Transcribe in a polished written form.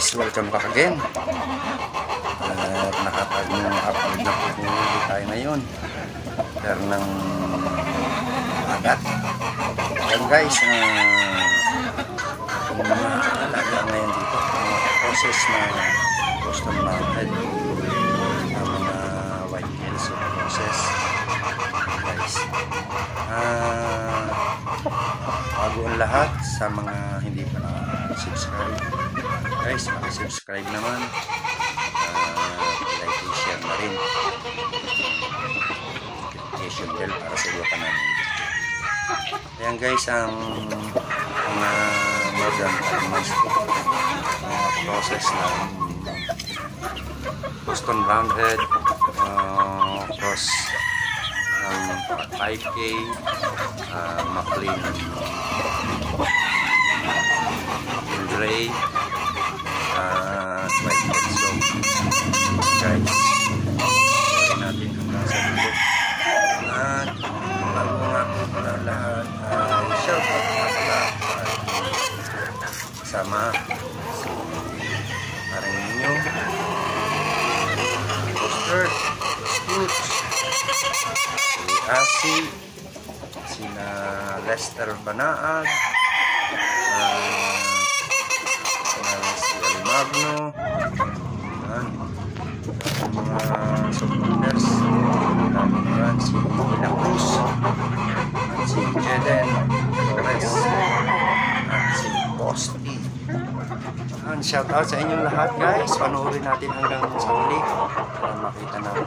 guys, welcome back again. Nakapag-upload na po tayo ngayon pero ng agat. Ayan guys, yung mga alaga ngayon dito, mga process na custom mounted ng mga white hills process guys. Bago ang lahat sa mga hindi pa subscribe guys, subscribe naman, like and share na rin, notification bell para sa iyo pa namin. Ayan guys, ang mga modern animals po, process ng Boston Roundhead, cross ng 5K, McLean Gray, white head. So guys, pwede natin hanggang sa dulo. At bago nga na lahat, shout out na sa lahat kasama si parang ninyo Poster, Scooch, si Asi, sina Lester Banaag, si Alimagno, mga supporters namin, si Ina Cruz, si Jeden Torres, at si Posti. Shout out sa inyong lahat guys, panoorin natin hanggang sa huli para makita natin